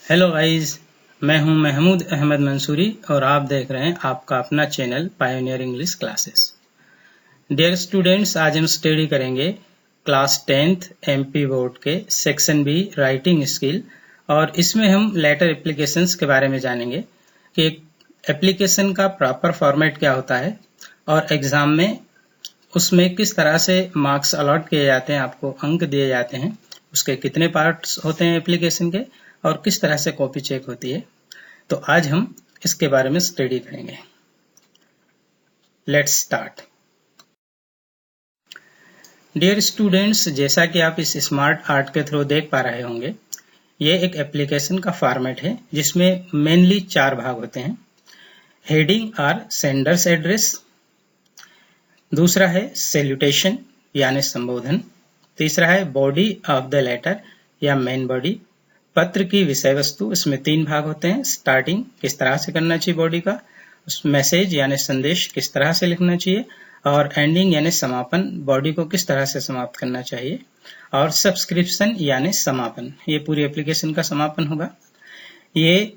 Hello guys, मैं हूं महमूद अहमद मंसूरी और आप देख रहे हैं आपका अपना channel Pioneer English classes. Dear students, आज हम स्टडी करेंगे क्लास 10th एमपी बोर्ड के सेक्शन बी राइटिंग स्किल और इसमें हम लेटर एप्लीकेशंस के बारे में जानेंगे कि एप्लीकेशन का प्रॉपर फॉर्मेट क्या होता है और एग्जाम में उसमें किस तरह से मार्क्स अलॉट किए जाते हैं, आपको अंक दिए जाते हैं, उसके कितने पार्ट्स होते हैं एप्लीकेशन के और किस तरह से कॉपी चेक होती है। तो आज हम इसके बारे में स्टडी करेंगे। Let's start. डियर स्टूडेंट्स, जैसा कि आप इस स्मार्ट आर्ट के थ्रू देख पा रहे होंगे, ये एक एप्लीकेशन का फॉर्मेट है जिसमें मेनली 4 भाग होते हैं। हेडिंग और सेंडर्स एड्रेस, दूसरा है सैल्यूटेशन यानी संबोधन, तीसरा है बॉडी ऑफ द लेटर या मेन बॉडी, पत्र की विषय वस्तु, इसमें 3 भाग होते हैं। स्टार्टिंग किस तरह से करना चाहिए बॉडी का, उस मैसेज यानी संदेश किस तरह से लिखना चाहिए, और एंडिंग यानी समापन, बॉडी को किस तरह से समाप्त करना चाहिए, और सब्सक्रिप्शन यानी समापन, ये पूरी एप्लीकेशन का समापन होगा। ये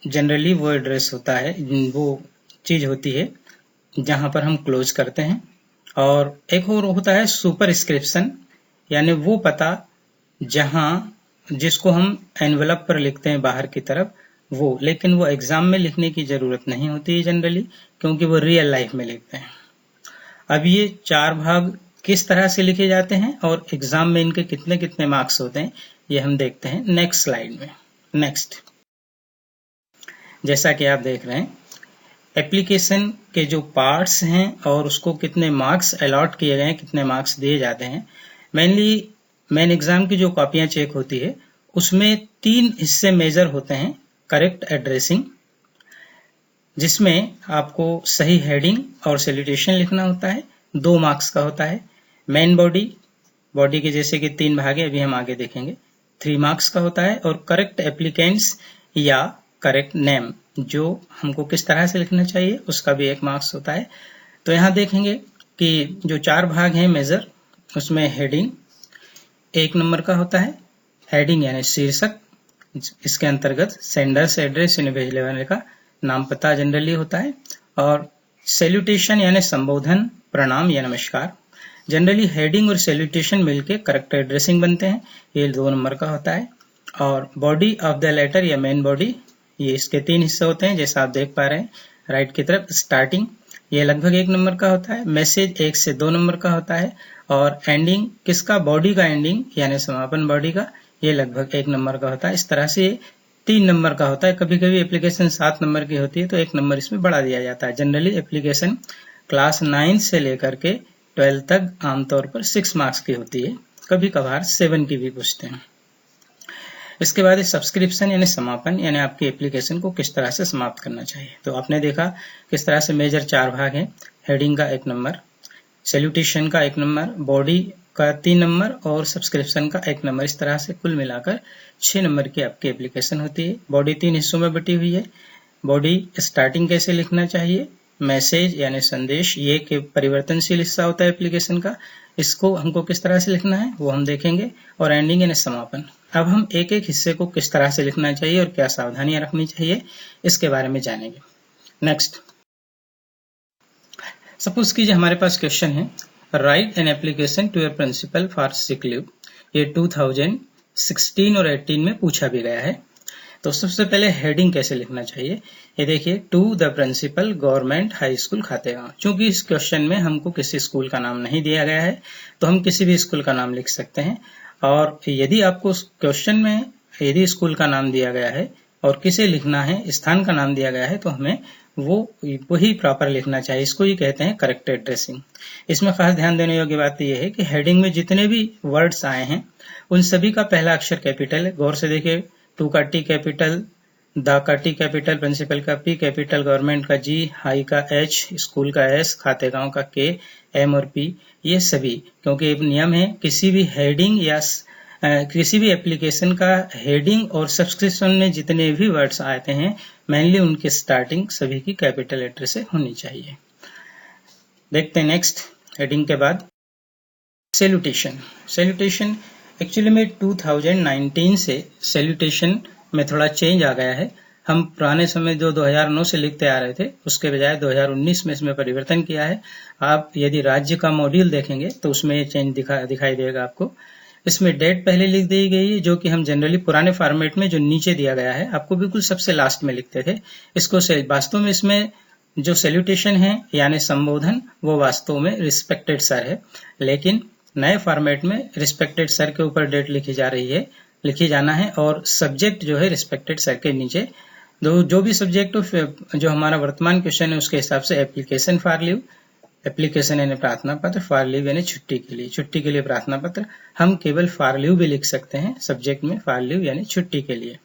जनरली वो एड्रेस होता है, वो चीज होती है जहां पर हम क्लोज करते हैं। और एक और होता है सुपरस्क्रिप्शन यानी वो पता जहां जिसको हम एनवेलप पर लिखते हैं बाहर की तरफ, वो लेकिन वो एग्जाम में लिखने की जरूरत नहीं होती है जनरली, क्योंकि वो रियल लाइफ में लिखते हैं। अब ये 4 भाग किस तरह से लिखे जाते हैं और एग्जाम में इनके कितने कितने मार्क्स होते हैं, ये हम देखते हैं नेक्स्ट स्लाइड में। नेक्स्ट, जैसा कि आप देख रहे हैं, एप्लीकेशन के जो पार्ट्स हैं और उसको कितने मार्क्स अलॉट किए गए हैं, कितने मार्क्स दिए जाते हैं। मेनली मेन एग्जाम की जो कॉपियां चेक होती है उसमें 3 हिस्से मेजर होते हैं। करेक्ट एड्रेसिंग, जिसमें आपको सही हेडिंग और सैल्यूटेशन लिखना होता है, 2 मार्क्स का होता है। मेन बॉडी, बॉडी के जैसे कि 3 भाग है, अभी हम आगे देखेंगे, 3 मार्क्स का होता है। और करेक्ट एप्लीकेंट्स या करेक्ट नेम, जो हमको किस तरह से लिखना चाहिए, उसका भी 1 मार्क्स होता है। तो यहाँ देखेंगे कि जो 4 भाग हैं मेजर, उसमें हेडिंग 1 नंबर का होता है। हेडिंग यानी शीर्षक, इसके अंतर्गत सेंडर्स एड्रेस यानी भेजने वाले का नाम पता जनरली होता है। और सैल्यूटेशन यानी संबोधन, प्रणाम या नमस्कार। जनरली हेडिंग और सैल्यूटेशन मिलके करेक्ट एड्रेसिंग बनते हैं, ये 2 नंबर का होता है। और बॉडी ऑफ द लेटर या मेन बॉडी, ये इसके 3 हिस्से होते हैं जैसा आप देख पा रहे हैं राइट की तरफ। स्टार्टिंग, ये लगभग 1 नंबर का होता है। मैसेज 1 से 2 नंबर का होता है। और एंडिंग किसका, बॉडी का एंडिंग यानी समापन बॉडी का, ये लगभग 1 नंबर का होता है। इस तरह से 3 नंबर का होता है। कभी कभी एप्लीकेशन 7 नंबर की होती है तो 1 नंबर इसमें बढ़ा दिया जाता है। जनरली एप्लीकेशन क्लास 9 से लेकर के 12 तक आमतौर पर 6 मार्क्स की होती है, कभी कभार 7 की भी पूछते हैं। इसके बाद सब्सक्रिप्शन यानी समापन, यानी आपकी एप्लीकेशन को किस तरह से समाप्त करना चाहिए। तो आपने देखा किस तरह से मेजर 4 भाग हैं। हेडिंग का 1 नंबर, सैल्यूटेशन का 1 नंबर, बॉडी का 3 नंबर और सब्सक्रिप्शन का 1 नंबर। इस तरह से कुल मिलाकर 6 नंबर की आपकी एप्लीकेशन होती है। बॉडी 3 हिस्सों में बटी हुई है। बॉडी स्टार्टिंग कैसे लिखना चाहिए, मैसेज यानी संदेश, ये के परिवर्तनशील हिस्सा होता है एप्लीकेशन का, इसको हमको किस तरह से लिखना है वो हम देखेंगे। और एंडिंग यानी समापन। अब हम एक एक हिस्से को किस तरह से लिखना चाहिए और क्या सावधानियां रखनी चाहिए, इसके बारे में जानेंगे। नेक्स्ट, सपोज कीजिए हमारे पास क्वेश्चन है, write an application to your principal for sick leave. ये 2016 और 18 में पूछा भी गया है। तो सबसे पहले हेडिंग कैसे लिखना चाहिए, ये देखिए, to the principal government high school Khategaon. चूंकि इस क्वेश्चन में हमको किसी स्कूल का नाम नहीं दिया गया है तो हम किसी भी स्कूल का नाम लिख सकते हैं। और यदि आपको क्वेश्चन में यदि स्कूल का नाम दिया गया है और किसे लिखना है, स्थान का नाम दिया गया है, तो हमें वही प्रॉपर लिखना चाहिए। इसको ही कहते हैं करेक्ट एड्रेसिंग। इसमें खास ध्यान देने योग्य बात यह है कि हेडिंग में जितने भी वर्ड्स आए हैं उन सभी का पहला अक्षर कैपिटल है। गौर से देखिए, टू का टी कैपिटल, द का टी कैपिटल, प्रिंसिपल का पी कैपिटल, गवर्नमेंट का जी, हाई का एच, स्कूल का एस, खातेगांव का के, एम और पी, ये सभी, क्योंकि एक नियम है किसी भी हेडिंग या किसी भी एप्लीकेशन का हेडिंग और सब्सक्रिप्शन में जितने भी वर्ड्स आते हैं मेनली उनकी स्टार्टिंग सभी की कैपिटल लेटर से होनी चाहिए। देखते हैं नेक्स्ट, हेडिंग के बाद सैल्यूटेशन। सैल्यूटेशन एक्चुअली में 2019 से सैल्यूटेशन में थोड़ा चेंज आ गया है। हम पुराने समय जो 2009 से लिखते आ रहे थे उसके बजाय 2019 में इसमें परिवर्तन किया है। आप यदि राज्य का मॉड्यूल देखेंगे तो उसमें ये चेंज दिखाई देगा आपको। इसमें डेट पहले लिख दी गई है, जो कि हम जनरली पुराने फॉर्मेट में जो नीचे दिया गया है आपको बिल्कुल सबसे लास्ट में लिखते थे इसको से। वास्तव में इसमें जो सैल्यूटेशन है यानी संबोधन वो वास्तव में रिस्पेक्टेड सर है, लेकिन नए फॉर्मेट में रिस्पेक्टेड सर के ऊपर डेट लिखी जाना है और सब्जेक्ट जो है रिस्पेक्टेड सर के नीचे जो भी सब्जेक्ट जो हमारा वर्तमान क्वेश्चन है उसके हिसाब से एप्लीकेशन फॉर लीव, एप्लीकेशन यानी प्रार्थना पत्र, फॉर लीव यानी छुट्टी के लिए प्रार्थना पत्र। हम केवल फॉर लीव भी लिख सकते हैं सब्जेक्ट में, फॉर लीव यानी छुट्टी के लिए।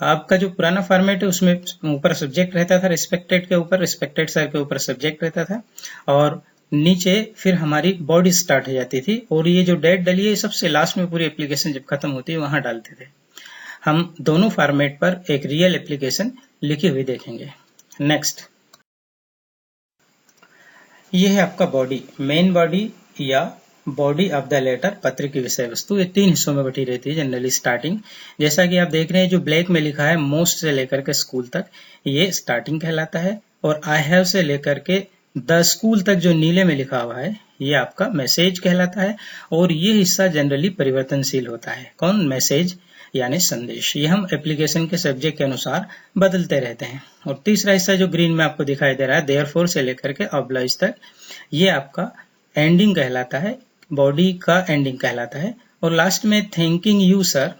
आपका जो पुराना फॉर्मेट है उसमें ऊपर सब्जेक्ट रहता था, रिस्पेक्टेड के ऊपर, रिस्पेक्टेड सर के ऊपर सब्जेक्ट रहता था और नीचे फिर हमारी बॉडी स्टार्ट हो जाती थी और ये जो डेट डली है सबसे लास्ट में पूरी एप्लीकेशन जब खत्म होती है वहां डालते थे। हम दोनों फॉर्मेट पर एक रियल एप्लीकेशन लिखी हुई देखेंगे। नेक्स्ट, ये है आपका बॉडी, मेन बॉडी या बॉडी ऑफ द लेटर, पत्र की विषय वस्तु। ये 3 हिस्सों में बटी रहती है जनरली। स्टार्टिंग, जैसा कि आप देख रहे हैं जो ब्लैक में लिखा है मोस्ट से लेकर के स्कूल तक, ये स्टार्टिंग कहलाता है। और आई हैव से लेकर के द स्कूल तक जो नीले में लिखा हुआ है ये आपका मैसेज कहलाता है। और ये हिस्सा जनरली परिवर्तनशील होता है। कौन? मैसेज यानी संदेश। ये हम एप्लीकेशन के सब्जेक्ट के अनुसार बदलते रहते हैं। और तीसरा हिस्सा जो ग्रीन में आपको दिखाई दे रहा है देयरफॉर से लेकर के ऑब्लाइज तक, ये आपका एंडिंग कहलाता है, बॉडी का एंडिंग कहलाता है। और लास्ट में थैंकिंग यू सर,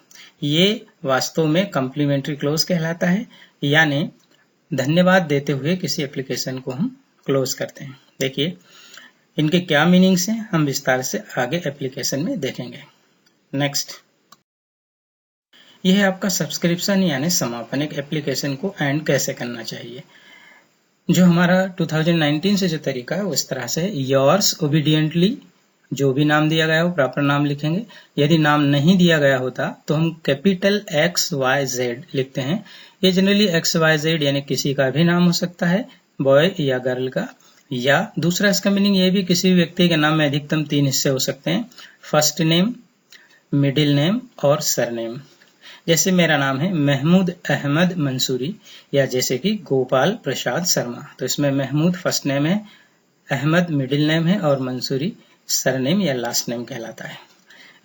ये वास्तव में कम्प्लीमेंट्री क्लोज कहलाता है, यानी धन्यवाद देते हुए किसी एप्लीकेशन को हम क्लोज करते हैं। देखिए इनके क्या मीनिंग्स हैं हम विस्तार से आगे एप्लीकेशन में देखेंगे। नेक्स्ट, यह है आपका सब्सक्रिप्शन यानी समापन। एक एप्लीकेशन को एंड कैसे करना चाहिए। जो हमारा 2019 से जो तरीका है वो इस तरह से है। योर्स ओबीडियंटली, जो भी नाम दिया गया हो प्रॉपर नाम लिखेंगे। यदि नाम नहीं दिया गया होता तो हम कैपिटल XYZ लिखते हैं। ये जनरली XYZ यानी किसी का भी नाम हो सकता है, बॉय या गर्ल का। या दूसरा इसका मीनिंग ये भी किसी भी व्यक्ति के नाम में अधिकतम 3 हिस्से हो सकते हैं, फर्स्ट नेम, मिडिल नेम और सरनेम। जैसे मेरा नाम है महमूद अहमद मंसूरी, या जैसे कि गोपाल प्रसाद शर्मा, तो इसमें महमूद फर्स्ट नेम है, अहमद मिडिल नेम है और मंसूरी सरनेम या लास्ट नेम कहलाता है।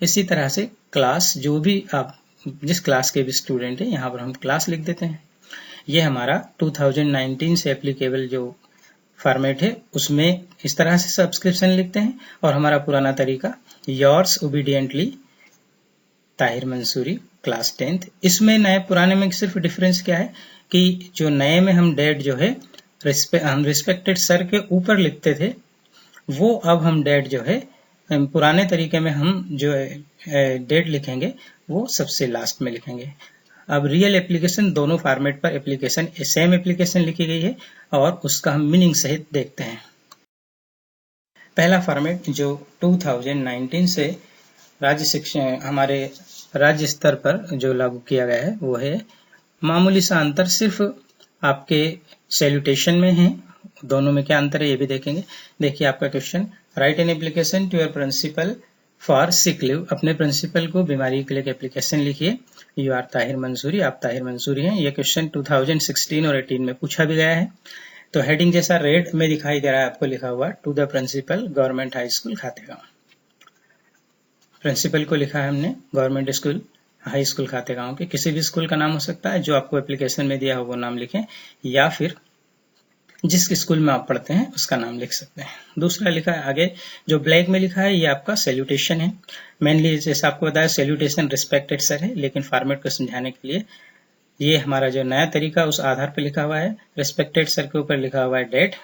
इसी तरह से क्लास, जो भी आप जिस क्लास के भी स्टूडेंट हैं यहाँ पर हम क्लास लिख देते हैं। ये हमारा 2019 से एप्लीकेबल जो फॉर्मेट है उसमें इस तरह से सब्सक्रिप्शन लिखते हैं। और हमारा पुराना तरीका yours obediently Tahir Mansuri class 10th। इसमें नए पुराने में सिर्फ डिफरेंस क्या है कि जो नए में हम डेट जो है हम रिस्पेक्टेड सर के ऊपर लिखते थे, वो अब हम डेट जो है पुराने तरीके में हम जो डेट लिखेंगे वो सबसे लास्ट में लिखेंगे। अब रियल एप्लीकेशन दोनों फॉर्मेट पर एप्लीकेशन सेम एप्लीकेशन लिखी गई है और उसका हम मीनिंग सहित देखते हैं। पहला फॉर्मेट जो 2019 से राज्य शिक्षा हमारे राज्य स्तर पर जो लागू किया गया है वो है। मामूली सा अंतर सिर्फ आपके सैल्यूटेशन में है, दोनों में क्या अंतर है ये भी देखेंगे। देखिए आपका question, write an application to your principal for sick leave. अपने प्रिंसिपल को बीमारी के लिए एप्लीकेशन लिखिए। यू आर ताहिर मंसूरी, आप ताहिर मंसूरी हैं। ये क्वेश्चन 2016 और 18 में पूछा भी गया है। तो हेडिंग जैसा रेड में दिखाई दे रहा है आपको लिखा हुआ to the principal government high school Khategaon. Principal को लिखा है हमने government school high school Khategaon के। किसी भी स्कूल का नाम हो सकता है, जो आपको एप्लीकेशन में दिया हो वो नाम लिखें, या फिर जिस स्कूल में आप पढ़ते हैं उसका नाम लिख सकते हैं। दूसरा लिखा है आगे जो ब्लैक में लिखा है ये आपका सैल्यूटेशन है। मेनली जैसे आपको बताया सैल्यूटेशन रिस्पेक्टेड सर है, लेकिन फॉर्मेट को समझाने के लिए ये हमारा जो नया तरीका उस आधार पर लिखा हुआ है। रिस्पेक्टेड सर के ऊपर लिखा हुआ है डेट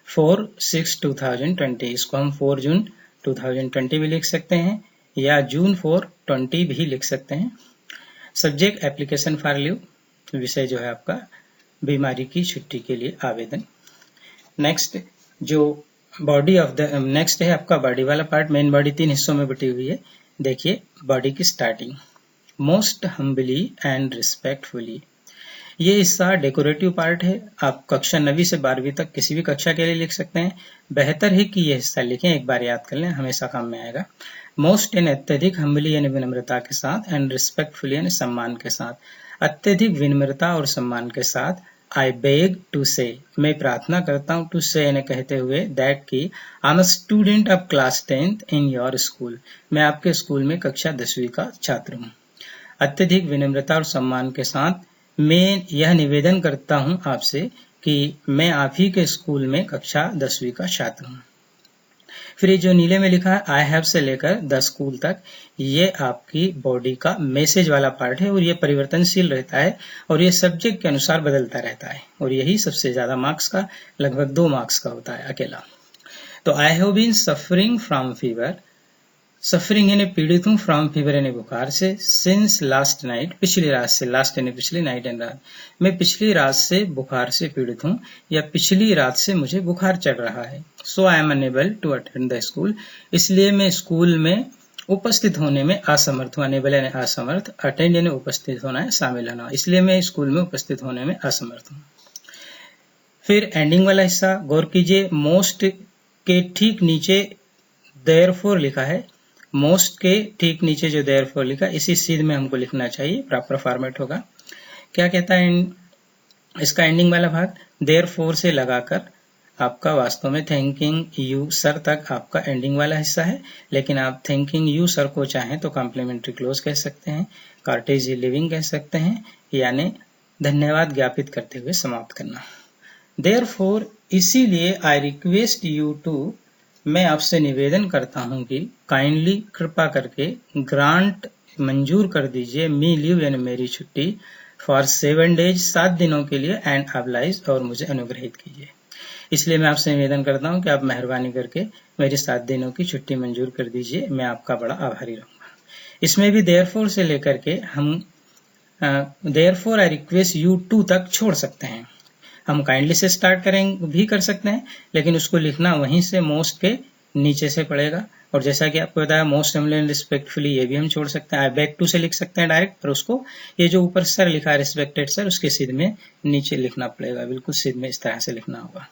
4/6/2020। इसको हम 4 जून 2020 भी लिख सकते हैं या जून 4/20 भी लिख सकते हैं। सब्जेक्ट एप्लीकेशन फॉर लीव, विषय जो है आपका बीमारी की छुट्टी के लिए आवेदन। नेक्स्ट जो बॉडी ऑफ द नेक्स्ट है आपका बॉडी वाला पार्ट। मेन बॉडी 3 हिस्सों में बटी हुई है। देखिए बॉडी की starting, most humbly and respectfully. ये हिस्सा डेकोरेटिव पार्ट है। आप कक्षा 9वीं से 12वीं तक किसी भी कक्षा के लिए लिख सकते हैं। बेहतर है कि यह हिस्सा लिखें, एक बार याद कर लें, हमेशा काम में आएगा। मोस्ट यानी अत्यधिक, हम्बली यानी विनम्रता के साथ, एंड रिस्पेक्टफुली यानी सम्मान के साथ। अत्यधिक विनम्रता और सम्मान के साथ आई बेग टू से, मैं प्रार्थना करता हूँ, टू से यानी कहते हुए, दैट की आई am a student of class 10th in your school, मैं आपके स्कूल में कक्षा 10वीं का छात्र हूँ। अत्यधिक विनम्रता और सम्मान के साथ मैं यह निवेदन करता हूँ आपसे कि मैं आप ही के स्कूल में कक्षा 10वीं का छात्र हूँ। फिर ये जो नीले में लिखा है आई हैव से लेकर द स्कूल तक, ये आपकी बॉडी का मैसेज वाला पार्ट है और ये परिवर्तनशील रहता है और ये सब्जेक्ट के अनुसार बदलता रहता है और यही सबसे ज्यादा मार्क्स का, लगभग 2 मार्क्स का होता है अकेला। तो I have been suffering from fever, suffering यानी पीड़ित हूँ, फ्रॉम फीवर यानी बुखार से, सिंस लास्ट नाइट पिछली रात से, लास्ट यानी पिछली, नाइट एंड रात, मैं पिछली रात से बुखार से पीड़ित हूँ या पिछली रात से मुझे बुखार चढ़ रहा है। So I am unable to attend the school, इसलिए मैं स्कूल में उपस्थित होने में असमर्थ हूँ। अनेबल यानी असमर्थ, अटेंड यानी उपस्थित होना है, शामिल होना, इसलिए मैं स्कूल में उपस्थित होने में असमर्थ हूँ। फिर एंडिंग वाला हिस्सा गौर कीजिए, मोस्ट के ठीक नीचे देयरफॉर लिखा है, मोस्ट के ठीक नीचे जो देयरफॉर लिखा, इसी सीध में हमको लिखना चाहिए, प्रॉपर फॉर्मेट होगा। क्या कहता है इसका एंडिंग वाला भाग, देयरफॉर से लगाकर आपका वास्तव में थैंकिंग यू सर तक आपका एंडिंग वाला हिस्सा है, लेकिन आप थैंकिंग यू सर को चाहें तो कॉम्प्लीमेंट्री क्लोज कह सकते हैं, कार्टेजी लिविंग कह सकते हैं, यानी धन्यवाद ज्ञापित करते हुए समाप्त करना। देयरफॉर इसीलिए आई रिक्वेस्ट यू टू, मैं आपसे निवेदन करता हूं कि काइंडली कृपा करके, ग्रांट मंजूर कर दीजिए, मी लीव यानी मेरी छुट्टी, फॉर 7 days 7 दिनों के लिए, एंड ऑब्लाइज और मुझे अनुग्रहित कीजिए। इसलिए मैं आपसे निवेदन करता हूं कि आप मेहरबानी करके मेरी 7 दिनों की छुट्टी मंजूर कर दीजिए, मैं आपका बड़ा आभारी रहूंगा। इसमें भी देयरफॉर से लेकर के हम therefore I request you to तक छोड़ सकते हैं। हम काइंडली से स्टार्ट करेंगे भी कर सकते हैं, लेकिन उसको लिखना वहीं से मोस्ट के नीचे से पड़ेगा। और जैसा कि आपको बताया मोस्ट हम्बली एंड रिस्पेक्टफुली, ये भी हम छोड़ सकते हैं। आई बेग टू से लिख सकते हैं डायरेक्ट, पर उसको ये जो ऊपर सर लिखा है रिस्पेक्टेड सर, उसके सिर में नीचे लिखना पड़ेगा, बिल्कुल सिर में इस तरह से लिखना होगा,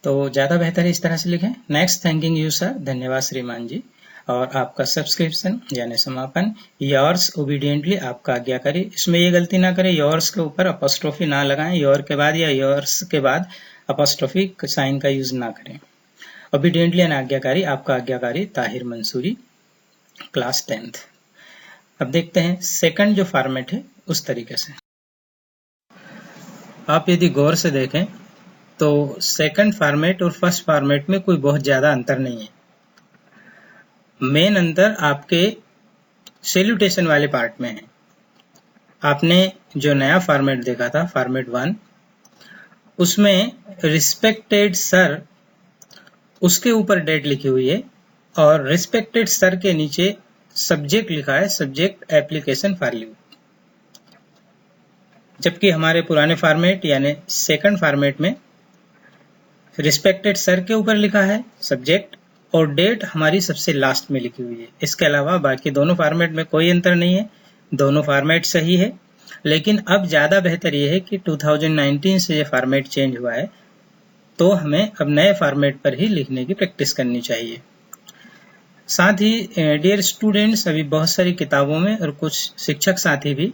तो ज्यादा बेहतर है इस तरह से लिखें। नेक्स्ट, थैंकिंग यू सर, धन्यवाद श्रीमान जी। और आपका सब्सक्रिप्शन यानी समापन, योर्स ओबीडियंटली, आपका आज्ञाकारी। इसमें ये गलती ना करें, योर्स के ऊपर अपोस्ट्रोफी ना लगाएं, योर के बाद या योर्स के बाद अपोस्ट्रोफी साइन का यूज ना करें। ओबीडियंटली यानी आज्ञाकारी, आपका आज्ञाकारी ताहिर मंसूरी, क्लास 10th। अब देखते हैं सेकंड जो फॉर्मेट है उस तरीके से। आप यदि गौर से देखें तो सेकंड फॉर्मेट और फर्स्ट फॉर्मेट में कोई बहुत ज्यादा अंतर नहीं है। मेन अंतर आपके सैल्यूटेशन वाले पार्ट में है। आपने जो नया फॉर्मेट देखा था, फॉर्मेट 1, उसमें रिस्पेक्टेड सर, उसके ऊपर डेट लिखी हुई है और रिस्पेक्टेड सर के नीचे सब्जेक्ट लिखा है, सब्जेक्ट एप्लीकेशन फॉर लीव। जबकि हमारे पुराने फॉर्मेट यानी सेकंड फॉर्मेट में रिस्पेक्टेड सर के ऊपर लिखा है सब्जेक्ट और डेट हमारी सबसे लास्ट में लिखी हुई है। इसके अलावा बाकी दोनों फॉर्मेट में कोई अंतर नहीं है, दोनों फॉर्मेट सही है। लेकिन अब ज्यादा बेहतर यह है कि 2019 से ये फॉर्मेट चेंज हुआ है, तो हमें अब नए फॉर्मेट पर ही लिखने की प्रैक्टिस करनी चाहिए। साथ ही डियर स्टूडेंट्स, अभी बहुत सारी किताबों में और कुछ शिक्षक साथी भी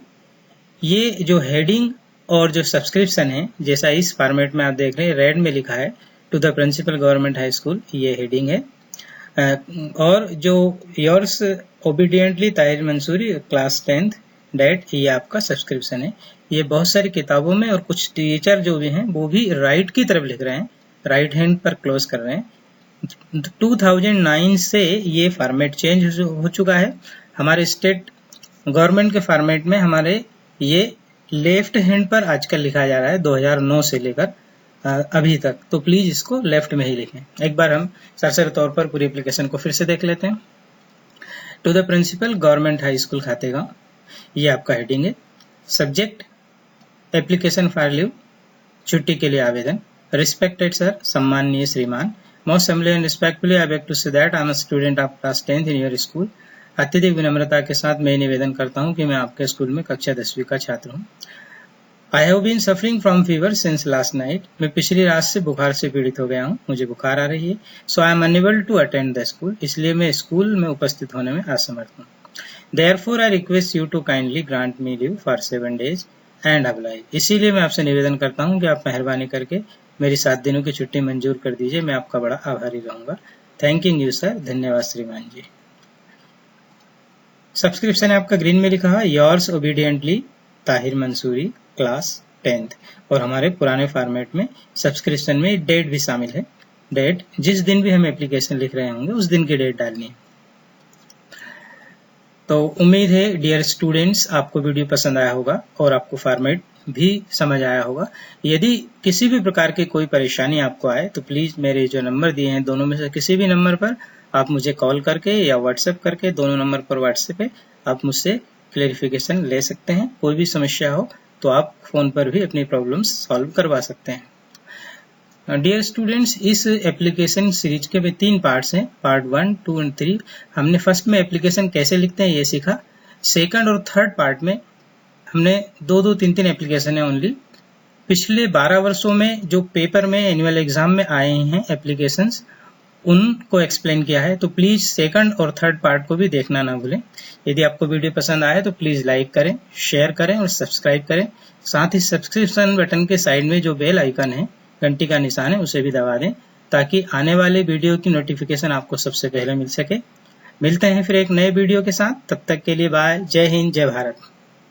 ये जो हेडिंग और जो सब्सक्रिप्शन है, जैसा इस फॉर्मेट में आप देख रहे हैं, रेड में लिखा है to the principal government high school, ये हेडिंग है। और जो yours obediently Tahir Mansuri, class 10th date, ये आपका सब्सक्रिप्शन है। ये बहुत सारी किताबों में और कुछ टीचर जो भी हैं वो भी राइट की तरफ लिख रहे हैं, राइट हैंड पर क्लोज कर रहे हैं। 2009 से ये फॉर्मेट चेंज हो चुका है। हमारे स्टेट गवर्नमेंट के फॉर्मेट में हमारे ये लेफ्ट हैंड पर आजकल लिखा जा रहा है, 2009 से लेकर अभी तक, तो प्लीज इसको लेफ्ट में ही लिखें। एक बार हम सरसरी तौर पर पूरी एप्लीकेशन को फिर से देख लेते हैं। To the principal government high school Khategaon, ये आपका हेडिंग है। सब्जेक्ट एप्लीकेशन फॉर लीव, छुट्टी के लिए आवेदन। रिस्पेक्टेड सर, सम्माननीय श्रीमान। Most humbly and respectfully I beg to say that I am a student of class 10th in your school. अत्यधिक विनम्रता के साथ मैं निवेदन करता हूं कि मैं आपके स्कूल में कक्षा 10वीं का छात्र हूं। I have been suffering from fever since last night, मैं पिछली रात से बुखार से पीड़ित हो गया हूँ, मुझे बुखार आ रही है। So I am unable to attend the school, इसलिए मैं स्कूल में उपस्थित होने में असमर्थ हूँ। Therefore, I request you to kindly grant me leave for 7 days and apply. इसीलिए मैं आपसे निवेदन करता हूं कि आप मेहरबानी करके मेरी 7 दिनों की छुट्टी मंजूर कर दीजिए। मैं आपका बड़ा आभारी रहूंगा। Thanking you sir. धन्यवाद श्रीमान जी। सब्सक्रिप्शन आपका ग्रीन में लिखा है yours obediently Tahir Mansuri class 10th, और हमारे पुराने फॉर्मेट में सब्सक्रिप्शन में डेट भी शामिल है। डेट जिस दिन भी हम एप्लीकेशन लिख रहे होंगे उस दिन की डेट डालनी है। तो उम्मीद है डियर स्टूडेंट्स आपको वीडियो पसंद आया होगा और आपको फॉर्मेट भी समझ आया होगा। यदि किसी भी प्रकार की कोई परेशानी आपको आए तो प्लीज मेरे जो नंबर दिए हैं दोनों में से किसी भी नंबर पर आप मुझे कॉल करके या व्हाट्सएप करके, दोनों नंबर पर व्हाट्सएप पे आप मुझसे क्लेरिफिकेशन ले सकते हैं। कोई भी समस्या हो तो आप फोन पर भी अपनी प्रॉब्लम्स सॉल्व करवा सकते हैं। डियर स्टूडेंट्स, इस एप्लीकेशन सीरीज के भी 3 पार्ट्स हैं, पार्ट 1, 2 और 3। हमने फर्स्ट में एप्लीकेशन कैसे लिखते हैं ये सीखा। सेकंड और थर्ड पार्ट में हमने 2-2, 3-3 एप्लीकेशन है ओनली। पिछले 12 वर्षों में जो पेपर में एनुअल एग्जाम में आए हैं एप्लीकेशंस उनको एक्सप्लेन किया है। तो प्लीज सेकंड और थर्ड पार्ट को भी देखना ना भूलें। यदि आपको वीडियो पसंद आए तो प्लीज लाइक करें, शेयर करें और सब्सक्राइब करें। साथ ही सब्सक्रिप्शन बटन के साइड में जो बेल आइकन है, घंटी का निशान है, उसे भी दबा दें ताकि आने वाले वीडियो की नोटिफिकेशन आपको सबसे पहले मिल सके। मिलते हैं फिर एक नए वीडियो के साथ, तब तक के लिए बाय। जय हिंद, जय भारत।